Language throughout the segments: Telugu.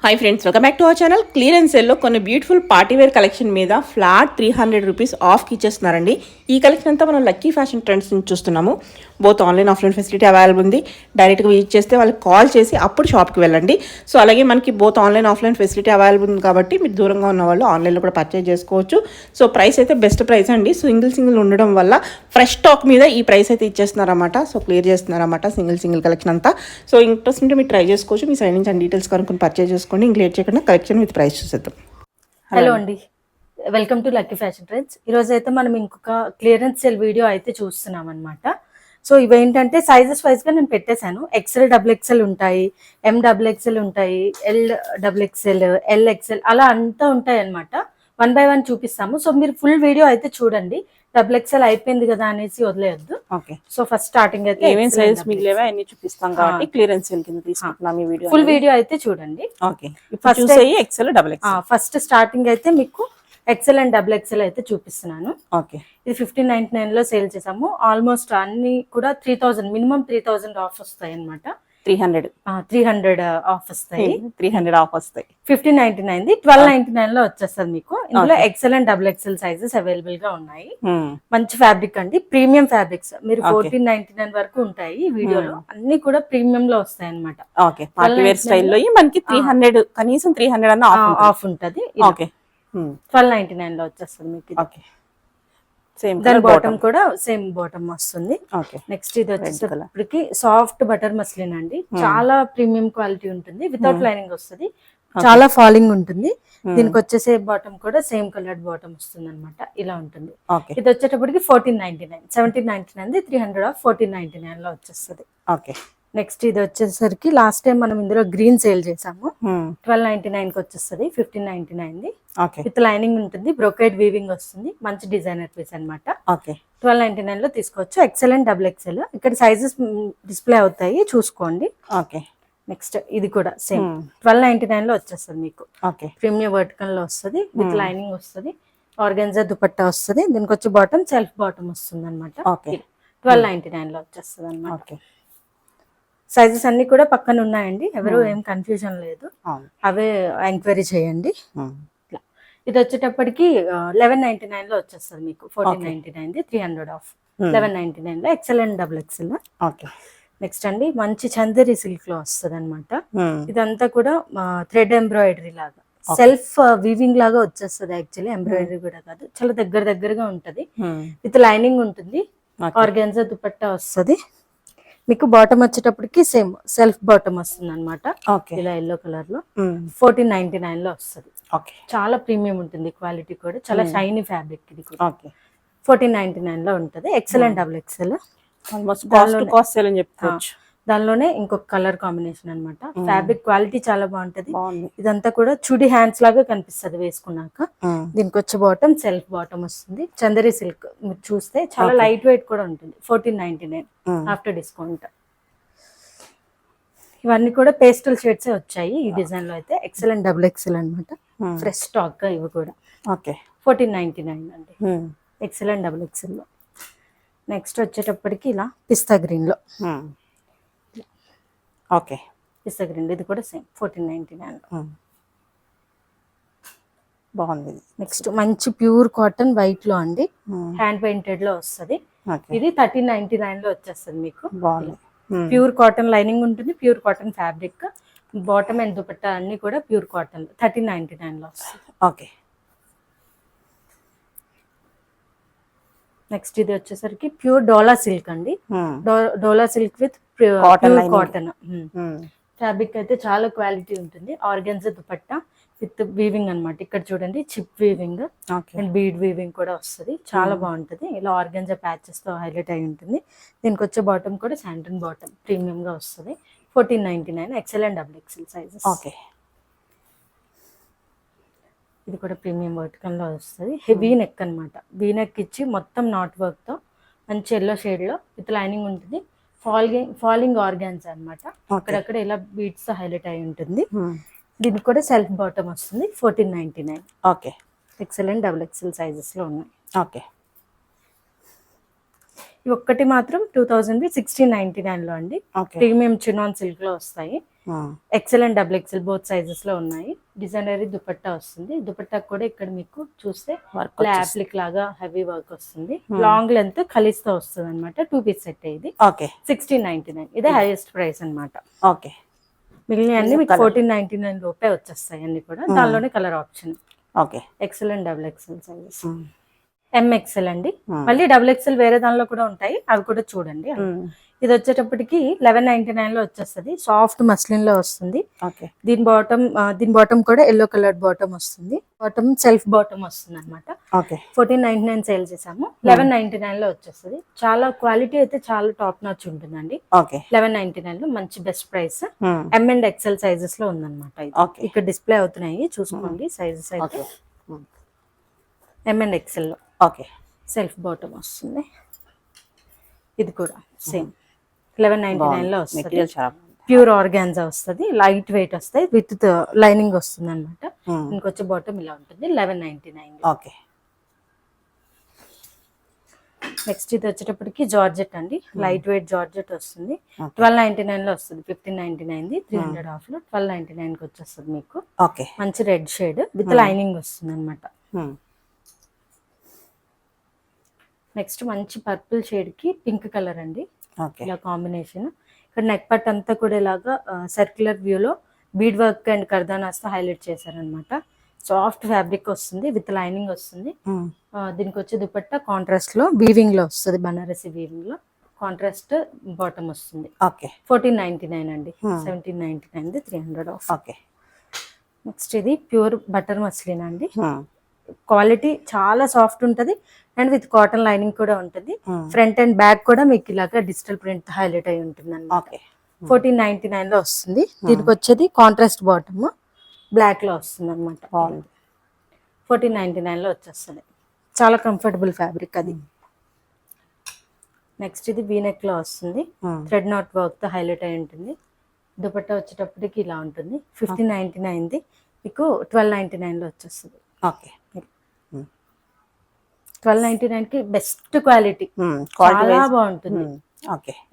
Hi friends, welcome back to our channel. Clearance సేల్లో కొన్ని బ్యూటిఫుల్ పార్టీవేర్ కలెక్షన్ మీద ఫ్లాట్ 300 రూపీస్ ఆఫ్కి ఇచ్చేస్తున్నారండి. ఈ కలెక్షన్ అంతా మనం లక్కీ ఫ్యాషన్ ట్రెండ్స్ నుంచి చూస్తున్నాము. Both online offline facility available ఉంది. డైరెక్ట్గా విజిట్ చేస్తే వాళ్ళకి కాల్ చేసి అప్పుడు షాప్కి వెళ్ళండి. సో అలాగే మనకి both online offline facility available ఉంది కాబట్టి మీరు దూరంగా ఉన్న వాళ్ళు ఆన్లైన్లో కూడా పర్చేజ్ చేసుకోవచ్చు. సో ప్రైస్ అయితే బెస్ట్ ప్రైస్ అండి. సింగిల్ ఉండడం వల్ల ఫ్రెష్ స్టాక్ మీద ఈ ప్రైస్ అయితే ఇచ్చేస్తున్నారన్నమాట. సో క్లియర్ చేస్తున్నారన్నమాట సింగిల్ కలెక్షన్ అంతా. సో ఇంట్రెస్ట్ ఉంటే మీరు ట్రై చేసుకోవచ్చు. మీ సైడ్ నుంచి డీటెయిల్స్ కనుక్కొని పర్చేజ్ చేసుకోండి. ఇంక లేట్ చేయకుండా కలెక్షన్ విత్ ప్రైస్ చూసేద్దాం. హలో అండి, welcome to lucky fashion trends. ఈరోజు అయితే మనం ఇంకొక క్లియరెన్స్ సేల్ వీడియో అయితే చూస్తున్నాం అనమాట. సో ఇవేంటంటే సైజెస్ వైజ్గా నేను పెట్టేశాను. ఎక్సెల్ XXL ఉంటాయి, MXXL ఉంటాయి, LXXL, LXL అలా అంతా ఉంటాయి అనమాట. 1 by 1 చూపిస్తాము. సో మీరు ఫుల్ వీడియో అయితే చూడండి. XXL అయిపోయింది కదా అనేసి వదిలేయద్దు. ఓకే, సో ఫస్ట్ స్టార్టింగ్ అయితే ఏమేం సైజెస్ మిగిలేవా అన్ని చూపిస్తాం కాబట్టి క్లియరెన్స్ సేల్ కింద తీసుకుంటున్నాం ఈ వీడియో. ఫుల్ వీడియో అయితే చూడండి. ఓకే, ఫస్ట్ చూసేయి XL XXL. ఫస్ట్ స్టార్టింగ్ అయితే మీకు XL అండ్ XXL అయితే చూపిస్తున్నాను. ఓకే, ఇది 1599 లో సేల్ చేసాము. ఆల్మోస్ట్ అన్ని కూడా 3000 మినిమం 3000 ఆఫ్ వస్తాయి అనమాట. 300 ఆఫ్ వస్తాయి. 300 ఆఫ్ వస్తాయి. 1599 1299 లో వచ్చేస్తుంది మీకు. ఇందులో XL and XXL sizes available గా ఉన్నాయి. మంచి ఫ్యాబ్రిక్ అండి, ప్రీమియం ఫ్యాబ్రిక్స్. మీరు 1499 వరకు ఉంటాయి ఈ వీడియోలో. అన్ని కూడా ప్రీమియం లో వస్తాయి అనమాట. ఓకే, పార్టీ వేర్ స్టైల్లో మనకి 300 కనీసం 300 అన్న ఆఫ్ ఉంటది. ఓకే, 1299 లో వచ్చేస్తుంది మీకు. ఓకే, సేమ్ దాని బాటమ్ కూడా సేమ్ బాటమ్ వస్తుంది. ఓకే, నెక్స్ట్ ఇది వచ్చేసరికి సాఫ్ట్ బటర్ మస్లిన్ అండి. చాలా ప్రీమియం క్వాలిటీ ఉంటుంది. వితౌట్ లైనింగ్ వస్తుంది. చాలా ఫాలింగ్ ఉంటుంది. దీనికి వచ్చేసే బాటమ్ కూడా సేమ్ కలర్డ్ బాటమ్ వస్తుంది అనమాట. ఇలా ఉంటుంది. ఇది వచ్చేటప్పటికి 1499, 1799 300 ఆఫ్ 1499 లో వచ్చేస్తుంది. ఓకే, నెక్స్ట్ ఇది వచ్చేసరికి లాస్ట్ టైం మనం ఇందులో గ్రీన్ సేల్ చేసాము. 1299 కి వచ్చేస్తుంది. 1599 విత్ లైనింగ్ ఉంటుంది. బ్రోకెడ్ వీవింగ్ వస్తుంది. మంచి డిజైనర్ పీస్ అనమాట. 1299 లో తీసుకోవచ్చు. XL అండ్ XXL ఇక్కడ సైజెస్ డిస్ప్లే అవుతాయి, చూసుకోండి. ఓకే, నెక్స్ట్ ఇది కూడా సేమ్ 1299 లో వచ్చేస్తుంది మీకు. ప్రీమియం వర్టికల్ లో వస్తుంది. విత్ లైనింగ్ వస్తుంది. ఆర్గెన్జా దుపట్టా వస్తుంది. దీనికి వచ్చి బాటమ్ సెల్ఫ్ బాటమ్ వస్తుంది అనమాట. 1299 లో వచ్చేస్తుంది అనమాట. సైజెస్ అన్ని కూడా పక్కన ఉన్నాయండి. ఎవరు ఏం కన్ఫ్యూజన్ లేదు. అవే ఎంక్వైరీ చేయండి. ఇది వచ్చేటప్పటికి 1199 లో వచ్చేస్తుంది మీకు. 1499 300 ఆఫ్ 1199 లో XL అండ్ XXL. నెక్స్ట్ అండి మంచి చందేరి సిల్క్ లో వస్తుంది అనమాట. ఇదంతా కూడా థ్రెడ్ ఎంబ్రాయిడరీ లాగా సెల్ఫ్ వీవింగ్ లాగా వచ్చేస్తుంది. యాక్చువల్లీ ఎంబ్రాయిడరీ కూడా కాదు, చాలా దగ్గరగా ఉంటది. విత్ లైనింగ్ ఉంటుంది. ఆర్గాన్జా దుపట్టా వస్తుంది మీకు. బాటమ్ వచ్చేటప్పటికి సేమ్ సెల్ఫ్ బాటమ్ వస్తుంది అనమాట. ఇలా ఎల్లో కలర్ లో 1499 లో వస్తుంది. చాలా ప్రీమియం ఉంటుంది. క్వాలిటీ కూడా చాలా షైనీ ఫ్యాబ్రిక్. ఇది కూడా 1499 లో ఉంటుంది. XL and XXL. దానిలోనే ఇంకొక కలర్ కాంబినేషన్ అనమాట. ఫ్యాబ్రిక్ క్వాలిటీ చాలా బాగుంటది. ఇదంతా కూడా చుడి హ్యాండ్స్ లాగా కనిపిస్తుంది వేసుకున్నాక. దీనికి వచ్చే బాటమ్ సెల్ఫ్ బాటమ్ వస్తుంది. చందరి సిల్క్ మీరు చూస్తే చాలా లైట్ వెయిట్ కూడా ఉంటుంది. 1499 ఆఫ్టర్ డిస్కౌంట్. ఇవన్నీ కూడా పేస్టల్ షేడ్స్ వచ్చాయి ఈ డిజైన్ లో అయితే. XL అండ్ XXL అనమాట. ఫ్రెష్ స్టాక్ ఇవి కూడా. 1499 అండి XL అండ్ XXL లో. నెక్స్ట్ వచ్చేటప్పటికి ఇలా పిస్తా గ్రీన్ లో. పిస్తా గ్రీన్ ఇది కూడా సేమ్ 1499 లో. బాగుంది. నెక్స్ట్ మంచి ప్యూర్ కాటన్ వైట్ లో అండి. హ్యాండ్ పెయింటెడ్ లో వస్తుంది. ఇది 1399 లో వచ్చేస్తుంది మీకు. ప్యూర్ కాటన్ లైనింగ్ ఉంటుంది. Pure cotton fabric. Bottom and dupatta అన్ని కూడా ప్యూర్ కాటన్ 1399 లో వస్తుంది. నెక్స్ట్ ఇది వచ్చేసరికి ప్యూర్ డోలా సిల్క్ అండి. డోలా సిల్క్ విత్ కాటన్ ఫ్యాబ్రిక్ అయితే చాలా క్వాలిటీ ఉంటుంది. ఆర్గాన్జా దుపట్టా విత్ వీవింగ్ అనమాట. ఇక్కడ చూడండి chip weaving and bead weaving కూడా వస్తుంది. చాలా బాగుంటుంది. ఇలా ఆర్గాన్జా ప్యాచెస్ తో హైలైట్ అయి ఉంటుంది. దీనికి వచ్చే బాటమ్ కూడా శాంటన్ బాటమ్ ప్రీమియం గా వస్తుంది. 1499 XL అండ్ XXL సైజెస్. ఇది కూడా ప్రీమియం వర్టికల్ లో వస్తుంది. హెవీ నెక్ అనమాట. వీ నెక్ ఇచ్చి మొత్తం నాట్ వర్క్ తో మంచి ఎల్లో షేడ్ లో విత్ లైనింగ్ ఉంటుంది. ఫాలింగ్ ఆర్గాన్స్ అనమాట. అక్కడక్కడ ఇలా బీడ్స్ తో హైలైట్ అయి ఉంటుంది. దీనికి కూడా సెల్ఫ్ బాటమ్ వస్తుంది. 1499 XL అండ్ XXL సైజెస్ లో ఉన్నాయి. ఇవి ఒక్కటి మాత్రం 2000 1699 లో అండి. ప్రీమియం చినాన్ సిల్క్ లో వస్తాయి. XL and double XL both sizes లో ఉన్నాయి. డిజైనరీ దుపట్టా వస్తుంది. దుపట్టా కూడా ఇక్కడ మీకు చూస్తే యాప్లిక్ లాగా హెవీ వర్క్ వస్తుంది. లాంగ్ లెంత్ ఖలీస్తో వస్తుంది అనమాట. 2 పీస్ సెట్ ఇది. 1699 ఇదే హైయెస్ట్ ప్రైస్ అనమాట. ఓకే, మిగిలిన అన్ని మీకు 1499 లోపే వచ్చేస్తాయి అన్ని కూడా. దానిలోనే colour option. Okay, XL and double XL sizes. M XL అండి. మళ్ళీ డబుల్ ఎక్సెల్ వేరే దానిలో కూడా ఉంటాయి, అవి కూడా చూడండి. ఇది వచ్చేటప్పటికి 1199 లో వచ్చేస్తుంది. సాఫ్ట్ మస్లిన్ లో వస్తుంది. దీని బాటమ్ కూడా ఎల్లో కలర్ బాటమ్ వస్తుంది. బాటమ్ సెల్ఫ్ బాటమ్ వస్తుంది అనమాట. 1499 సేల్ చేసాము. 1199 లో వచ్చేస్తుంది. చాలా క్వాలిటీ అయితే చాలా టాప్ నాచ్ ఉంటుందండి. 1199 లో మంచి best price. M and XL sizes లో ఉందన్నమాట. ఇక్కడ డిస్ప్లే అవుతున్నాయి చూసుకోండి సైజెస్ అయితే. ఎం అండ్ ఎక్సెల్ లో సెల్ఫ్ బాటమ్ వస్తుంది. ఇది కూడా సేమ్ 1199 లో వస్తుంది. ప్యూర్ ఆర్గాన్జా వస్తుంది. లైట్ వెయిట్ వస్తాయి. విత్ లైనింగ్ వస్తుంది అనమాట. ఇంకొచ్చే బాటమ్ ఇలా ఉంటుంది. 1199. ఓకే, నెక్స్ట్ ఇది వచ్చేటప్పటికి జార్జెట్ అండి. లైట్ వెయిట్ జార్జెట్ వస్తుంది. 1299 లో వస్తుంది. 1599 300 ఆఫ్ లో 1299 కి వచ్చేస్తుంది మీకు. మంచి రెడ్ షేడ్ విత్ లైనింగ్ వస్తుంది అనమాట. నెక్స్ట్ మంచి పర్పుల్ షేడ్ కి పింక్ కలర్ అండి. ఇలా కాంబినేషన్. ఇక్కడ నెక్ పట్ అంతా కూడా ఇలాగా సర్క్యులర్ వ్యూలో బీడ్ వర్క్ అండ్ కర్దానాస్తో హైలైట్ చేశారనమాట. సాఫ్ట్ ఫ్యాబ్రిక్ వస్తుంది విత్ లైనింగ్ వస్తుంది. దీనికి వచ్చే దుపట్టా కాంట్రాస్ట్ లో వీవింగ్ లో వస్తుంది. బనారసి వీవింగ్ లో కాంట్రాస్ట్ బాటమ్ వస్తుంది. 1499 అండి. 1799 300 ఆఫ్. నెక్స్ట్ ఇది ప్యూర్ బటర్ మస్లిన్ అండి. క్వాలిటీ చాలా సాఫ్ట్ ఉంటుంది అండ్ విత్ కాటన్ లైనింగ్ కూడా ఉంటుంది. ఫ్రంట్ అండ్ బ్యాక్ కూడా మీకు ఇలాగా డిజిటల్ ప్రింట్ హైలైట్ అయి ఉంటుంది అన్నమాట. 1499 లో వస్తుంది. దీనికి వచ్చేది కాంట్రాస్ట్ బాటమ్ బ్లాక్ లో వస్తుంది అనమాట. 1499 లో వచ్చేస్తుంది. చాలా కంఫర్టబుల్ ఫ్యాబ్రిక్ అది. నెక్స్ట్ ఇది వీనెక్ లో వస్తుంది. థ్రెడ్ నాట్ వర్క్ తో హైలైట్ అయి ఉంటుంది. దుపట్టా వచ్చేటప్పటికి ఇలా ఉంటుంది. 1599 మీకు 1299 లో వచ్చేస్తుంది. 1299 కి బెస్ట్ క్వాలిటీ, చాలా బాగుంటుంది.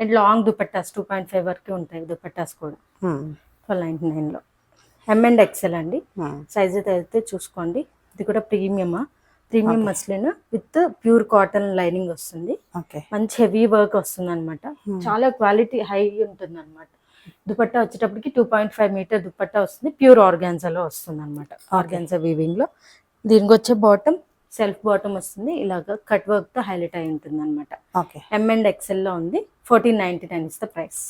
అండ్ లాంగ్ దుపట్టాస్ 2.5 వరకు ఉంటాయి దుపట్టాస్ కూడా 1299 లో. ఎం అండ్ ఎక్సెల్ అండి. సైజ్ అయితే చూసుకోండి. ఇది కూడా premium muslin with pure cotton lining వస్తుంది. మంచి హెవీ వర్క్ వస్తుంది అనమాట. చాలా క్వాలిటీ హై ఉంటుంది అనమాట. దుపట్టా వచ్చేటప్పటికి 2.5 మీటర్ దుపట్టా వస్తుంది. ప్యూర్ ఆర్గాన్జాలో వస్తుంది అనమాట. ఆర్గాన్జా వీవింగ్ లో. దీనికి వచ్చే బాటమ్ సెల్ఫ్ బాటమ్ వస్తుంది. ఇలాగా కట్ వర్క్ తో హైలైట్ అయి ఉంటుంది అనమాట. ఎం అండ్ ఎక్సెల్ లో ఉంది. 1499 ఇస్ ద ప్రైస్.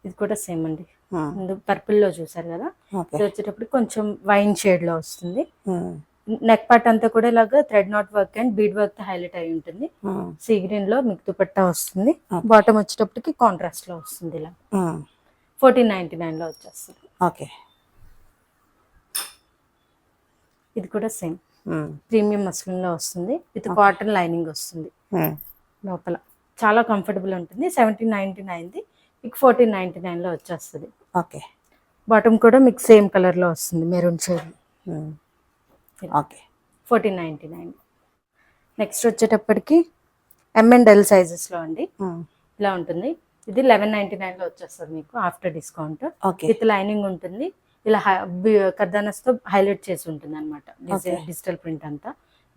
ఇది కూడా సేమ్ అండి. పర్పుల్ లో చూసారు కదా, ఇది వచ్చేటప్పుడు కొంచెం వైన్ షేడ్ లో వస్తుంది. నెక్ పార్ట్ అంతా కూడా ఇలాగా thread knot work and bead work తో హైలైట్ అయి ఉంటుంది. సీ గ్రీన్ లో మీకు దుపట్టా వస్తుంది. బాటమ్ వచ్చేటప్పటికి కాంట్రాస్ట్ లో వస్తుంది. ఇలా 1499 లో వచ్చేస్తుంది. ఇది కూడా సేమ్ ప్రీమియం మస్లిన్ లో వస్తుంది. విత్ కాటన్ లైనింగ్ వస్తుంది లోపల. చాలా కంఫర్టబుల్ ఉంటుంది. 1799 మీకు 1499 లో వచ్చేస్తుంది. బాటమ్ కూడా మీకు సేమ్ కలర్ లో వస్తుంది. Maroon shade. 1499. నెక్స్ట్ వచ్చేటప్పటికి ఎం అండ్ ఎల్ సైజెస్ లో అండి. ఇలా ఉంటుంది. ఇది 1199 లో వచ్చేస్తుంది మీకు ఆఫ్టర్ డిస్కౌంట్. విత్ లైనింగ్ ఉంటుంది. ఇలా కర్దానస్ తో హైలైట్ చేసి ఉంటుంది అనమాట. డిజిటల్ ప్రింట్ అంతా.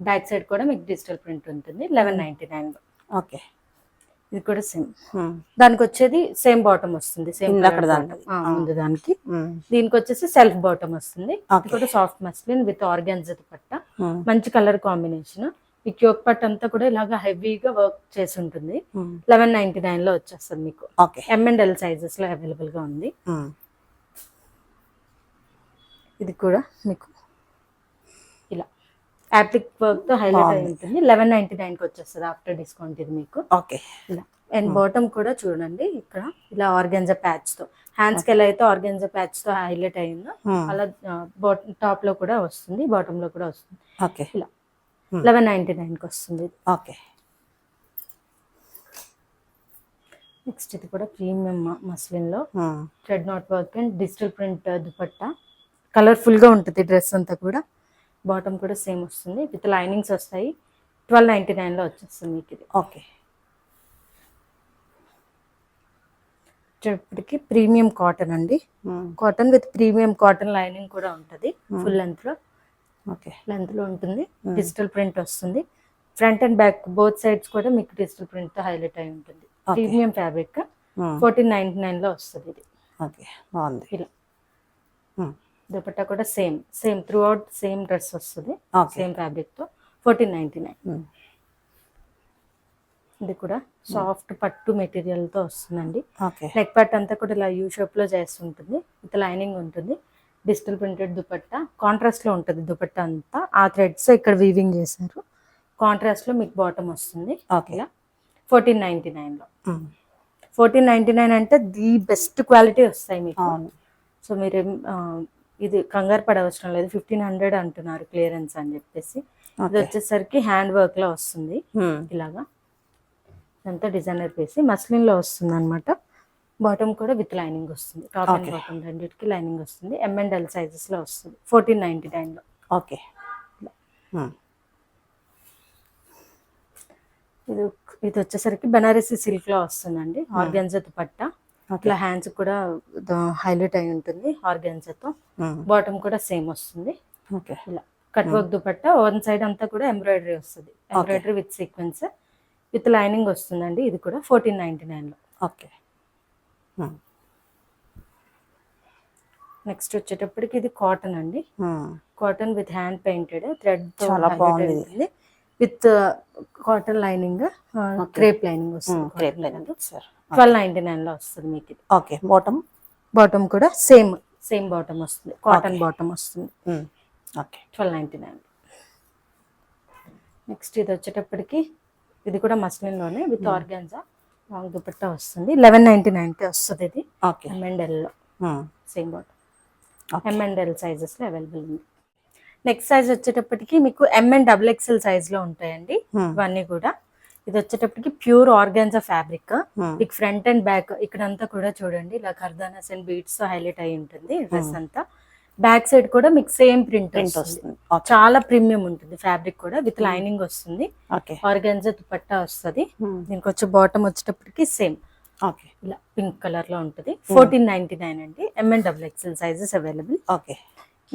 బ్యాక్ సైడ్ కూడా మీకు డిజిటల్ ప్రింట్ ఉంటుంది. 1199 లో. ఇది కూడా సేమ్. దానికి వచ్చేది సేమ్ బాటమ్ వస్తుంది. సేమ్ ముందు దానికి. దీనికి వచ్చేసి సెల్ఫ్ బాటమ్ వస్తుంది. ఇది కూడా soft muslin with organza dupatta. మంచి కలర్ కాంబినేషన్. ఈ యోక్ పట్ అంతా కూడా ఇలాగా హెవీగా వర్క్ చేసి ఉంటుంది. 1199 లో వచ్చేస్తుంది మీకు. ఎం అండ్ ఎల్ సైజెస్ లో అవైలబుల్ గా ఉంది. ఇది కూడా మీకు ఇలా యాప్లిక్ వర్క్ తో హైలైట్ అయి ఉంటుంది. 1199 కి వచ్చేస్తుంది ఆఫ్టర్ డిస్కౌంట్ ఇది మీకు. ఇలా అండ్ బాటమ్ కూడా చూడండి. ఇక్కడ ఇలా ఆర్గాన్జా ప్యాచ్ తో, హ్యాండ్స్ కి ఎలా అయితే ఆర్గాన్జా ప్యాచ్ తో హైలైట్ అయిందో అలా టాప్ లో కూడా వస్తుంది, బాటమ్ లో కూడా వస్తుంది. ఇలా 1199 కి వస్తుంది. నెక్స్ట్ ఇది కూడా ప్రీమియం మస్లిన్ లో thread knot work and digital print dupatta. Colourful గా ఉంటుంది డ్రెస్ అంతా కూడా. బాటమ్ కూడా సేమ్ వస్తుంది. విత్ లైనింగ్స్ వస్తాయి. 1299 లో వచ్చేస్తుంది మీకు ఇది. వచ్చేటప్పటికి ప్రీమియం కాటన్ అండి. Cotton with premium cotton lining కూడా ఉంటుంది. ఫుల్ లెంత్ లో ఓకే. ఉంటుంది. డిజిటల్ ప్రింట్ వస్తుంది. Front and back both sides కూడా మీకు డిజిటల్ ప్రింట్ తో హైలైట్ అయి ఉంటుంది. ప్రీమియం ఫ్యాబ్రిక్ 1499 లో వస్తుంది ఇది. ఓకే, బాగుంది. ఇలా దుపట్టా కూడా same through out same dress వస్తుంది. సేమ్ ఫ్యాబ్రిక్ తో 1499. ఇది కూడా సాఫ్ట్ పట్టు మెటీరియల్ తో వస్తుందండి. నెక్ పార్ట్ అంతా కూడా ఇలా యూ షేప్ లో చేస్తుంటుంది. విత్ లైనింగ్ ఉంటుంది. డిజిటల్ ప్రింటెడ్ దుపట్టా కాంట్రాస్ట్ లో ఉంటుంది. దుపట్టా అంతా ఆ థ్రెడ్స్ ఇక్కడ వీవింగ్ చేశారు. కాంట్రాస్ట్ లో మీకు బాటమ్ వస్తుంది. ఇలా 1499 లో. 1499 అంటే ది బెస్ట్ క్వాలిటీ వస్తాయి మీకు. సో మీరు ఇది కంగారు పడవసరం లేదు. 1500 అంటున్నారు క్లియరెన్స్ అని చెప్పేసి. ఇది వచ్చేసరికి హ్యాండ్ వర్క్ లో వస్తుంది. ఇలాగా ఇదంతా డిజైనర్ పీస్ మస్లిన్ లో వస్తుంది అనమాట. బాటమ్ కూడా విత్ లైనింగ్ వస్తుంది. టాప్ అండ్ బాటమ్ రెండింటికి లైనింగ్ వస్తుంది. M&L సైజెస్ లో వస్తుంది 1499 లో. ఓకే. ఇది వచ్చేసరికి బనారసి సిల్క్ లో వస్తుందండి. ఆర్గాన్జా దుపట్టా. ఇట్లా హ్యాండ్స్ కూడా హైలైట్ అయి ఉంటుంది ఆర్గాన్జాతో. బాటమ్ కూడా సేమ్ వస్తుంది. ఇలా cut work dupatta. One side అంతా కూడా ఎంబ్రాయిడరీ వస్తుంది. Embroidery with sequence with lining వస్తుందండి. ఇది కూడా 1499 లో. ఓకే. నెక్స్ట్ వచ్చేటప్పటికి ఇది కాటన్ అండి. Cotton with hand painted thread చాలా బాగుంది. With cotton lining crepe lining వస్తుంది. 1299 లో వస్తుంది మీకు. ఓకే. బాటమ్ కూడా సేమ్ బాటమ్ వస్తుంది. కాటన్ బాటమ్ వస్తుంది. ఓకే. 1299. నెక్స్ట్ ఇది వచ్చేటప్పటికి ఇది కూడా మస్లిన్ లోనే విత్ ఆర్గాన్జా లాంగ్ దుపట్టా వస్తుంది. 1199 కి వస్తుంది ఇది. M&L లో సేమ్ బాటమ్. M&L సైజెస్ లో అవైలబుల్ ఉంది. నెక్స్ట్ సైజ్ వచ్చేటప్పటికి మీకు MN XXL సైజ్ లో ఉంటాయండి ఇవన్నీ కూడా. ఇది వచ్చేటప్పటికి ప్యూర్ ఆర్గాన్జా ఫ్యాబ్రిక్. మీకు ఫ్రంట్ అండ్ బ్యాక్ ఇక్కడంతా కూడా చూడండి ఇలా కర్దానాస్ అండ్ బీడ్స్ హైలైట్ అయి ఉంటుంది డ్రెస్ అంతా. బ్యాక్ సైడ్ కూడా మీకు సేమ్ ప్రింట్ వస్తుంది. చాలా ప్రీమియం ఉంటుంది ఫ్యాబ్రిక్ కూడా. విత్ లైనింగ్ వస్తుంది. ఆర్గాన్జా దుపట్టా వస్తుంది. దీనికి వచ్చే బాటమ్ వచ్చేటప్పటికి సేమ్ ఇలా పింక్ కలర్ లో ఉంటుంది. 1499 అండి. MN XXL sizes available.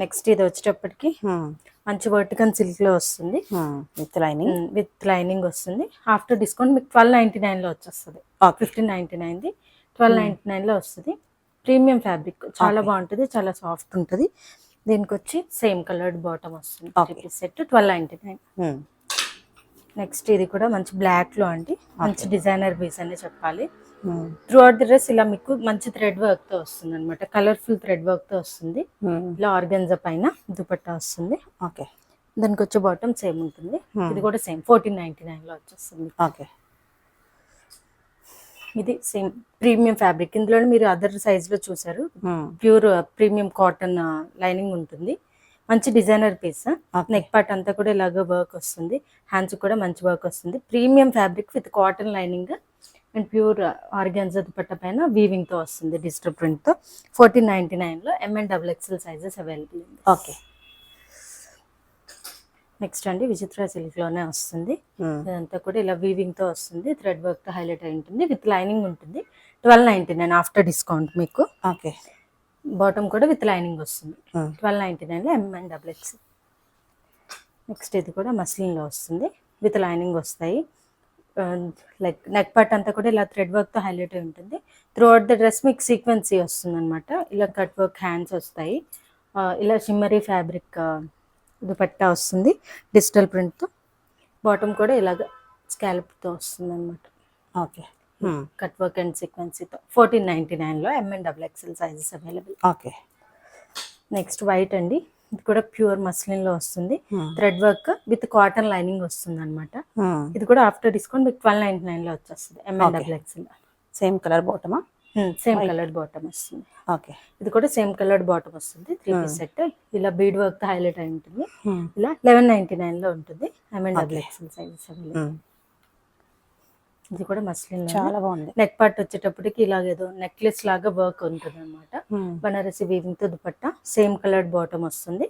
Next ఇది వచ్చేటప్పటికి మంచి వర్టికల్ సిల్క్ లో వస్తుంది. విత్ లైనింగ్ వస్తుంది. ఆఫ్టర్ డిస్కౌంట్ మీకు 1299 లో వచ్చేస్తుంది. 1599 1299 లో వస్తుంది. ప్రీమియం ఫ్యాబ్రిక్ చాలా బాగుంటుంది. చాలా సాఫ్ట్ ఉంటుంది. దీనికి వచ్చి సేమ్ కలర్డ్ బాటమ్ వస్తుంది. సెట్ 1299. నెక్స్ట్ ఇది కూడా మంచి బ్లాక్ లో అండి. మంచి డిజైనర్ పీస్ అనే చెప్పాలి. త్రూ అవుట్ ది డ్రెస్ ఇలా మీకు మంచి థ్రెడ్ వర్క్ తో వస్తుంది అనమాట. కలర్ఫుల్ థ్రెడ్ వర్క్ తో వస్తుంది. ఇలా ఆర్గన్జా పైన దుపట్టా వస్తుంది. దానికి వచ్చే బాటమ్ సేమ్ ఉంటుంది. ఇది కూడా సేమ్ 1499 లో వచ్చేస్తుంది. ఇది సేమ్ ప్రీమియం ఫ్యాబ్రిక్. ఇందులో మీరు అదర్ సైజ్ లో చూసారు. ప్యూర్ ప్రీమియం కాటన్ లైనింగ్ ఉంటుంది. మంచి డిజైనర్ పీస్. నెక్ పార్ట్ అంతా కూడా ఇలాగ వర్క్ వస్తుంది. హ్యాండ్స్ కూడా మంచి వర్క్ వస్తుంది. Premium fabric with cotton lining and pure organza dupatta పైన వీవింగ్ తో వస్తుంది డిజిటల్ ప్రింట్ తో. 1499 లో MN XXL సైజెస్ అవైలబుల్ ఉంది. ఓకే. నెక్స్ట్ అండి విచిత్ర సిల్క్ లోనే వస్తుంది. ఇదంతా కూడా ఇలా వీవింగ్ తో వస్తుంది. థ్రెడ్ వర్క్ తో హైలైట్ అయి ఉంటుంది. విత్ లైనింగ్ ఉంటుంది. 1299 ఆఫ్టర్ డిస్కౌంట్ మీకు. బాటమ్ కూడా విత్ లైనింగ్ వస్తుంది. 1299 లో MN XXL. నెక్స్ట్ ఇది కూడా మస్లిన్ లో వస్తుంది. విత్ లైనింగ్ వస్తాయి. లైక్ నెక్ పార్ట్ అంతా కూడా ఇలా థ్రెడ్ వర్క్ తో హైలైట్ అయి ఉంటుంది. త్రూ అవుట్ ద డ్రెస్ మీకు సీక్వెన్సీ వస్తుంది అనమాట. ఇలా కట్ వర్క్ హ్యాండ్స్ వస్తాయి. ఇలా షిమ్మరీ ఫ్యాబ్రిక్ దుపట్టా వస్తుంది డిజిటల్ ప్రింట్ తో. బాటమ్ కూడా ఇలాగ స్కాలప్ తో వస్తుంది అనమాట. కట్ వర్క్ అండ్ సీక్వెన్సీతో 1499 లో MN XXL sizes available. Next white అండి. ఇది కూడా ప్యూర్ మస్లిన్ లో వస్తుంది. Thread work with cotton lining వస్తుంది అనమాట. ఇది కూడా ఆఫ్టర్ డిస్కౌంట్ మీకు 1299 లో వచ్చేస్తుంది. MN XXL. సేమ్ కలర్ బాటమా? సేమ్ కలర్డ్ బాటమ్ వస్తుంది. ఇది కూడా సేమ్ కలర్డ్ బాటమ్ వస్తుంది. 3 పీస్ సెట్. ఇలా బీడ్ వర్క్ తో హైలైట్ అయి ఉంటుంది. ఇలా 1199 లో ఉంటుంది. MN XXL sizes available. ఇది కూడా మస్లిన్ చాలా బాగుంది. నెక్ పార్ట్ వచ్చేటప్పటికి ఇలాగేదో నెక్లెస్ లాగా వర్క్ ఉంటుంది అనమాట. బనారసి వీవింగ్ తో దుపట్టా. సేమ్ కలర్డ్ బాటమ్ వస్తుంది.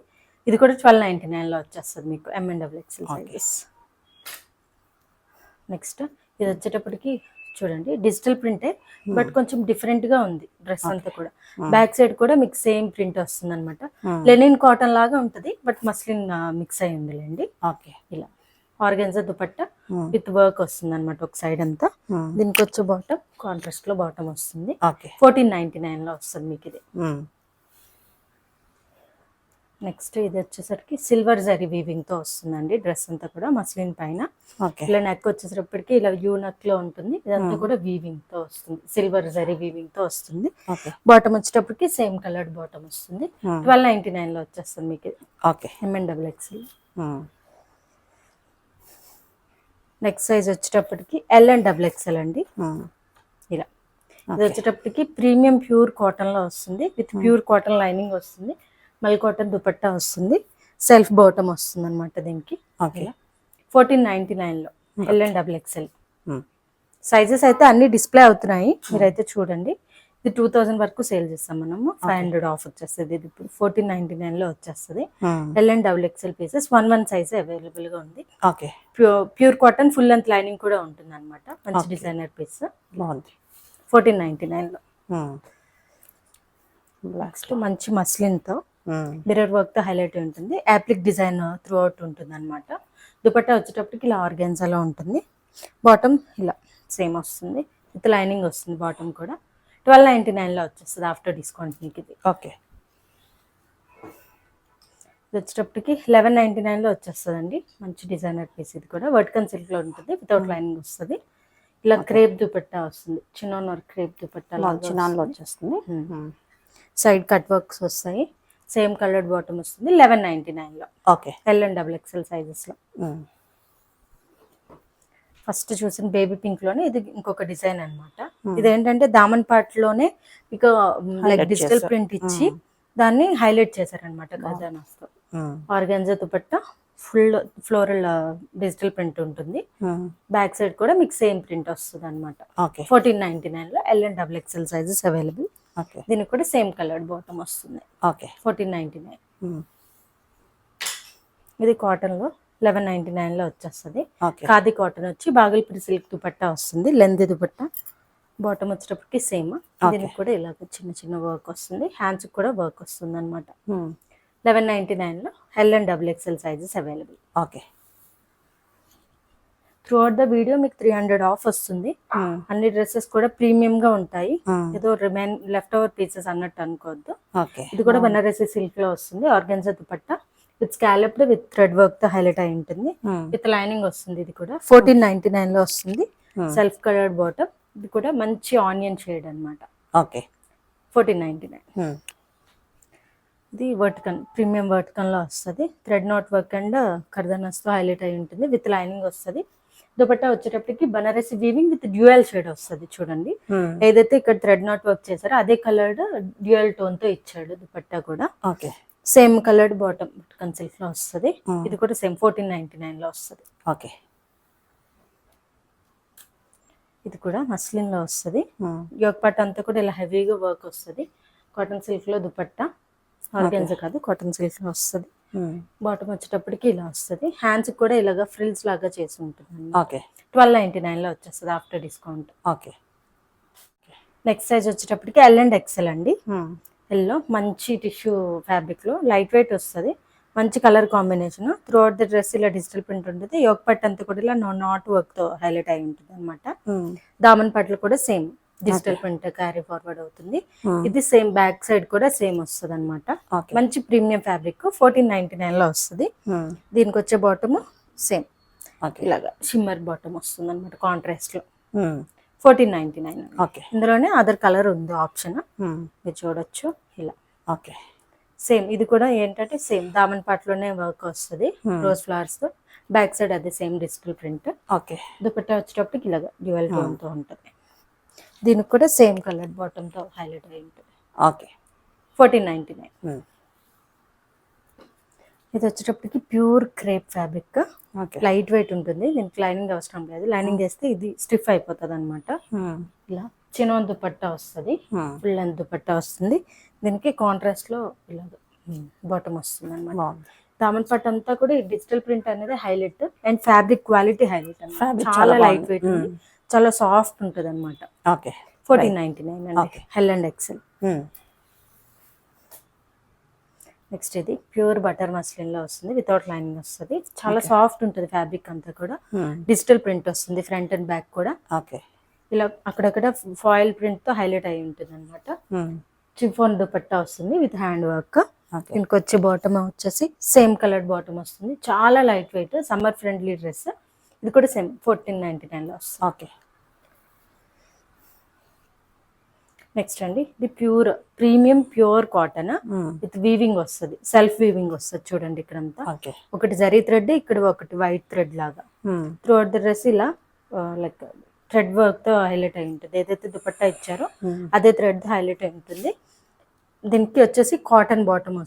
ఇది కూడా 1299 లో వచ్చేస్తుంది మీకు. MN XXL sizes. నెక్స్ట్ ఇది వచ్చేటప్పటికి చూడండి డిజిటల్ ప్రింటే బట్ కొంచెం డిఫరెంట్ గా ఉంది డ్రెస్ అంతా కూడా. బ్యాక్ సైడ్ కూడా మీకు సేమ్ ప్రింట్ వస్తుంది అనమాట. లెనిన్ కాటన్ లాగా ఉంటది బట్ మస్లిన్ మిక్స్ అయి ఉందిలేండి. ఓకే. ఇలా ఆర్గెన్జా దుపట్టా విత్ వర్క్ వస్తుంది అనమాట ఒక సైడ్ అంతా. దీనికి వచ్చే బాటమ్ కాంట్రాస్ట్ లో బాటమ్ వస్తుంది. 1499 లో వస్తుంది మీకు ఇది. నెక్స్ట్ ఇది వచ్చేసరికి సిల్వర్ జరీ వీవింగ్ తో వస్తుందండి డ్రెస్ అంతా కూడా మస్లిన్ పైన. ఇలా నెక్ వచ్చేసరికి ఇలా యూ నెక్ లో ఉంటుంది. ఇదంతా కూడా వీవింగ్ తో వస్తుంది, సిల్వర్ జరీ వీవింగ్ తో వస్తుంది. బాటమ్ వచ్చేటప్పటికి సేమ్ కలర్డ్ బాటమ్ వస్తుంది. 1299 లో వచ్చేస్తుంది మీకు ఇది. MN XXL. నెక్స్ట్ సైజ్ వచ్చేటప్పటికి LN XXL అండి. ఇలా ఇది వచ్చేటప్పటికి ప్రీమియం ప్యూర్ కాటన్ లో వస్తుంది విత్ ప్యూర్ కాటన్ లైనింగ్ వస్తుంది. మల్ కాటన్ దుపట్టా వస్తుంది. సెల్ఫ్ బాటమ్ వస్తుంది అనమాట దీనికి. 1499 లో LN XXL. సైజెస్ అయితే అన్ని డిస్ప్లే అవుతున్నాయి, మీరైతే చూడండి. ఇది 2000 వరకు సేల్ చేస్తాం మనము. 500 ఆఫ్ వచ్చేస్తుంది. ఇది ఇప్పుడు 1499 లో వచ్చేస్తుంది. LN XXL pieces 1 size available గా ఉంది. Pure cotton full length lining కూడా ఉంటుంది అనమాట. మంచి డిజైనర్ పీస్ బాగుంది. 1499 లో. నెక్స్ట్ మంచి మస్లిన్ తో మిర్రర్ వర్క్ తో హైలైట్ ఉంటుంది. యాప్లిక్ డిజైన్ త్రూ అవుట్ ఉంటుంది అనమాట. దుపట్టా వచ్చేటప్పటికి ఇలా ఆర్గాన్జాలో ఉంటుంది. బాటమ్ ఇలా సేమ్ వస్తుంది విత్ లైనింగ్ వస్తుంది. బాటమ్ కూడా 1299 లో వచ్చేస్తుంది ఆఫ్టర్ డిస్కౌంట్ మీకు ఇది. ఇది వచ్చేటప్పటికి 1199 లో వచ్చేస్తుంది అండి. మంచి డిజైనర్ పీస్ ఇది కూడా. వర్టికల్ సిల్క్ లో ఉంటుంది వితౌట్ లైనింగ్ వస్తుంది. ఇలా క్రేప్ దుపట్టా వస్తుంది. చిన్న క్రేప్ దుపట్టా వచ్చేస్తుంది. సైడ్ కట్ వర్క్స్ వస్తాయి. సేమ్ కలర్డ్ బాటమ్ వస్తుంది. 1199 లో. LN XXL సైజెస్ లో. ఫస్ట్ చూసిన బేబీ పింక్ లోనే ఇది ఇంకొక డిజైన్ అనమాట. ఇదేంటంటే దామన్ పార్ట్ లోనే ఇక లైక్ డిజిటల్ ప్రింట్ ఇచ్చి దాన్ని హైలైట్ చేశారనమాట గజానాస్తో. Organza dupatta full floral digital print ఉంటుంది. బ్యాక్ సైడ్ కూడా మీకు సేమ్ ప్రింట్ వస్తుంది అనమాట. 1499 లో LN XXL సైజెస్ అవైలబుల్. దీనికి కూడా సేమ్ కలర్డ్ బాటమ్ వస్తుంది. 1499. ఇది కాటన్ లో 1199 లో వచ్చేస్తుంది. ఖాదీ కాటన్ వచ్చి బాగల్పూరి సిల్క్ దుపట్టా వస్తుంది. లెంత్ దుపట్టా. బాటమ్ వచ్చేటప్పటికి సేమ్. దీనికి కూడా ఇలాగ చిన్న చిన్న వర్క్ వస్తుంది. హ్యాండ్స్ కూడా వర్క్ వస్తుంది అనమాట. 1199 లో LN XXL sizes available. Through out the video మీకు 300 ఆఫ్ వస్తుంది. అన్ని డ్రెస్సెస్ కూడా ప్రీమియం గా ఉంటాయి. ఏదో రిమైన్ లెఫ్ట్ ఓవర్ పీసెస్ అన్నట్టు అనుకోవద్దు. ఇది కూడా బనారసి సిల్క్ లో వస్తుంది. Organza dupatta with scalloped with thread work తో హైలైట్ అయి ఉంటుంది. విత్ లైనింగ్ వస్తుంది. ఇది కూడా 1499 లో వస్తుంది. Self coloured bottom. ఇది కూడా మంచి ఆనియన్ షేడ్ అనమాట. 1499. ఇది వర్టికన్ ప్రీమియం వర్టికన్ లో వస్తుంది. థ్రెడ్ నాట్ వర్క్ అండ్ కర్దనస్ తో హైలైట్ అయి ఉంటుంది. విత్ లైనింగ్ వస్తుంది. దుపట్టా వచ్చేటప్పటికి Banarasi weaving with dual shade వస్తుంది. చూడండి, ఏదైతే ఇక్కడ థ్రెడ్ నాట్ వర్క్ చేశారో అదే కలర్డ్ డ్యూయల్ టోన్ తో ఇచ్చాడు దుపట్టా కూడా. సేమ్ కలర్డ్ బాటమ్ వర్టికన్ సిల్క్ లో వస్తుంది. ఇది కూడా సేమ్ 1499 లో వస్తుంది. ఇది కూడా మస్లిన్ లో వస్తుంది. యోక్ పార్ట్ అంతా కూడా ఇలా హెవీగా వర్క్ వస్తుంది. కాటన్ సిల్క్ లో దుపట్టా. ఆర్గాన్జా కాదు, కాటన్ సిల్క్ లో వస్తుంది. బాటమ్ వచ్చేటప్పటికి ఇలా వస్తుంది. హ్యాండ్స్ కూడా ఇలాగా ఫ్రిల్స్ లాగా చేసి ఉంటుంది. 1299 లో వచ్చేస్తుంది ఆఫ్టర్ డిస్కౌంట్. నెక్స్ట్ సైజ్ వచ్చేటప్పటికి LN XL అండి. ఎల్లో మంచి టిష్యూ ఫ్యాబ్రిక్ లో లైట్ వెయిట్ వస్తుంది. మంచి colour combination. Through out the dress ఇలా డిజిటల్ ప్రింట్ ఉంటుంది. యోక్ పట్టు అంతా కూడా ఇలా నాట్ వర్క్ తో హైలైట్ అయి ఉంటుంది అనమాట. దామన్ పట్లు కూడా same digital print carry forward అవుతుంది. ఇది సేమ్ బ్యాక్ సైడ్ కూడా సేమ్ వస్తుంది అనమాట. మంచి ప్రీమియం ఫ్యాబ్రిక్ 1499 లో వస్తుంది. దీనికి వచ్చే బాటమ్ సేమ్ ఇలాగా షిమ్మర్ బాటమ్ వస్తుంది అనమాట కాంట్రాస్ట్ లో. 1499. ఇందులోనే అదర్ కలర్ ఉంది ఆప్షన్, మీరు చూడొచ్చు. ఇలా సేమ్ ఇది కూడా ఏంటంటే సేమ్ దామన్ పాటలోనే వర్క్ వస్తుంది. రోజ్ ఫ్లవర్స్ తో బ్యాక్ సైడ్ అదే సేమ్ డిజిటల్ ప్రింట్. దుపట్టా వచ్చేటప్పటికి ఇలాగా డ్యూయల్ టోన్ తో ఉంటుంది. దీనికి కూడా సేమ్ కలర్ బాటమ్ తో హైలైట్ అయి ఉంటుంది. 1499. ఇది వచ్చేటప్పటికి pure crepe fabric. Light weight ఉంటుంది. దీనికి లైనింగ్ అవసరం లేదు. లైనింగ్ వేస్తే ఇది స్టిఫ్ అయిపోతుంది అనమాట. ఇలా చిన్న దుపట్టా వస్తుంది. ఫుల్ లెంత్ దుపట్టా వస్తుంది. దీనికి కాంట్రాస్ట్ లో ఇలా బాటమ్ వస్తుంది అనమాట. దామన్ పట్టు అంతా కూడా ఈ డిజిటల్ ప్రింట్ అనేది highlight and fabric quality highlight అన్నమాట. చాలా లైట్ వెయిట్ ఉంది. చాలా సాఫ్ట్ ఉంటుంది అనమాట. ఓకే. 1499 అండి. Okay. L and XL. Next ఇది ప్యూర్ బటర్ మస్లిన్ లో వస్తుంది, వితౌట్ లైనింగ్ వస్తుంది. చాలా సాఫ్ట్ ఉంటుంది ఫ్యాబ్రిక్ అంతా కూడా. డిజిటల్ ప్రింట్ వస్తుంది ఫ్రంట్ అండ్ బ్యాక్ కూడా. ఓకే. ఇలా అక్కడక్కడ ఫాయిల్ ప్రింట్ తో హైలైట్ అయి ఉంటుంది అనమాట. చిఫాన్ దుపట్టా వస్తుంది విత్ హ్యాండ్ వర్క్. దీనికి వచ్చే బాటమ్ వచ్చేసి సేమ్ కలర్ బాటమ్ వస్తుంది. చాలా light weight, summer friendly dress. ఇది కూడా సేమ్ 1499 లో వస్తుంది. ఓకే. నెక్స్ట్ అండి ఇది pure premium pure cotton with weaving వస్తుంది, సెల్ఫ్ వీవింగ్ వస్తుంది. చూడండి ఇక్కడంతా ఓకే. ఒకటి జరీ థ్రెడ్, ఇక్కడ ఒకటి వైట్ థ్రెడ్ లాగా త్రూ అవుట్ ద డ్రెస్ ఇలా లైక్ థ్రెడ్ వర్క్ తో హైలైట్ అయి ఉంటుంది. ఏదైతే దుపట్టా ఇచ్చారో అదే థ్రెడ్ హైలైట్ అయి ఉంటుంది. దీనికి వచ్చేసి కాటన్ బాటమ్,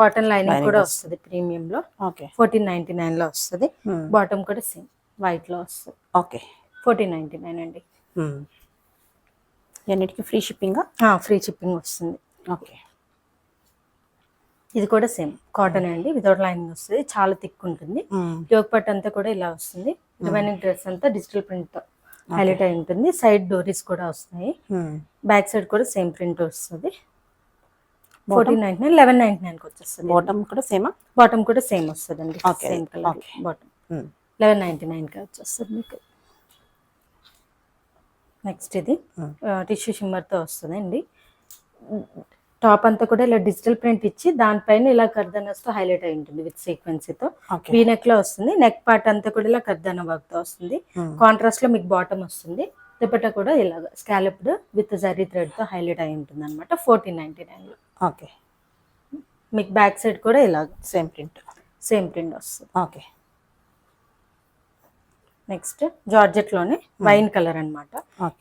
కాటన్ లైనింగ్ కూడా వస్తుంది ప్రీమియం లో. 1499 లో వస్తుంది. బాటమ్ కూడా సేమ్ వైట్ లో వస్తుంది. ఓకే. 1499 అండి. అన్నిటికీ ఫ్రీ షిప్పింగ్? ఫ్రీ షిప్పింగ్ వస్తుంది. ఓకే. ఇది కూడా సేమ్ కాటన్ అండి, వితౌట్ లైనింగ్ వస్తుంది. చాలా థిక్ ఉంటుంది. యోగ్ పట్ అంతా కూడా ఇలా వస్తుంది. రిమైనింగ్ డ్రెస్ అంతా డిజిటల్ ప్రింట్ తో హైలైట్ అయి ఉంటుంది. సైడ్ డోరీస్ కూడా వస్తాయి. బ్యాక్ సైడ్ కూడా సేమ్ ప్రింట్ వస్తుంది. 1499 1199 కి వచ్చేస్తుంది. బాటమ్ కూడా సేమా? బాటమ్ కూడా సేమ్ వస్తుంది అండి, సేమ్ కలర్ బాటమ్. 1199 కి వచ్చేస్తుంది మీకు. నెక్స్ట్ ఇది టిష్యూ షిమ్మర్ తో వస్తుంది అండి. టాప్ అంతా కూడా ఇలా డిజిటల్ ప్రింట్ ఇచ్చి దానిపైన ఇలా కర్దనాస్ తో హైలైట్ అయి ఉంటుంది విత్ సీక్వెన్సీతో. వీ నెక్ లో వస్తుంది. నెక్ పార్ట్ అంతా కూడా ఇలా కర్దనా వర్క్ తో వస్తుంది. కాంట్రాస్ట్ లో మీకు బాటమ్ వస్తుంది. దుపట్టా కూడా ఇలా స్కాలప్డ్ విత్ జరీ థ్రెడ్ తో హైలైట్ అయి ఉంటుంది అనమాట. 1499 లో. ఓకే. మీకు బ్యాక్ సైడ్ కూడా ఇలా సేమ్ ప్రింట్ వస్తుంది. ఓకే. నెక్స్ట్ జార్జెట్ లోనే వైన్ కలర్ అన్నమాట.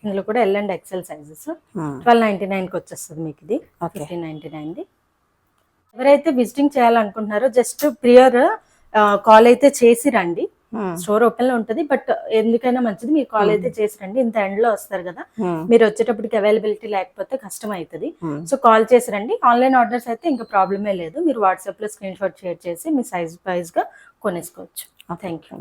ఇందులో కూడా ఎల్ అండ్ ఎక్సెల్ సైజెస్. 1299 కి వచ్చేస్తుంది మీకు ఇది. 1599. ఎవరైతే విజిటింగ్ చేయాలనుకుంటున్నారో జస్ట్ ప్రియర్ కాల్ అయితే చేసి రండి. స్టోర్ ఓపెన్ లో ఉంటుంది, బట్ ఎందుకైనా మంచిది మీరు కాల్ అయితే చేసి రండి. ఇంత ఎండ్ లో వస్తారు కదా, మీరు వచ్చేటప్పటికి అవైలబిలిటీ లేకపోతే కష్టం అవుతుంది. సో కాల్ చేసి రండి. ఆన్లైన్ ఆర్డర్స్ అయితే ఇంకా ప్రాబ్లమే లేదు. మీరు వాట్సాప్ లో స్క్రీన్ షాట్ షేర్ చేసి మీ సైజ్ వైజ్ గా కొనేసుకోవచ్చు. Thank you.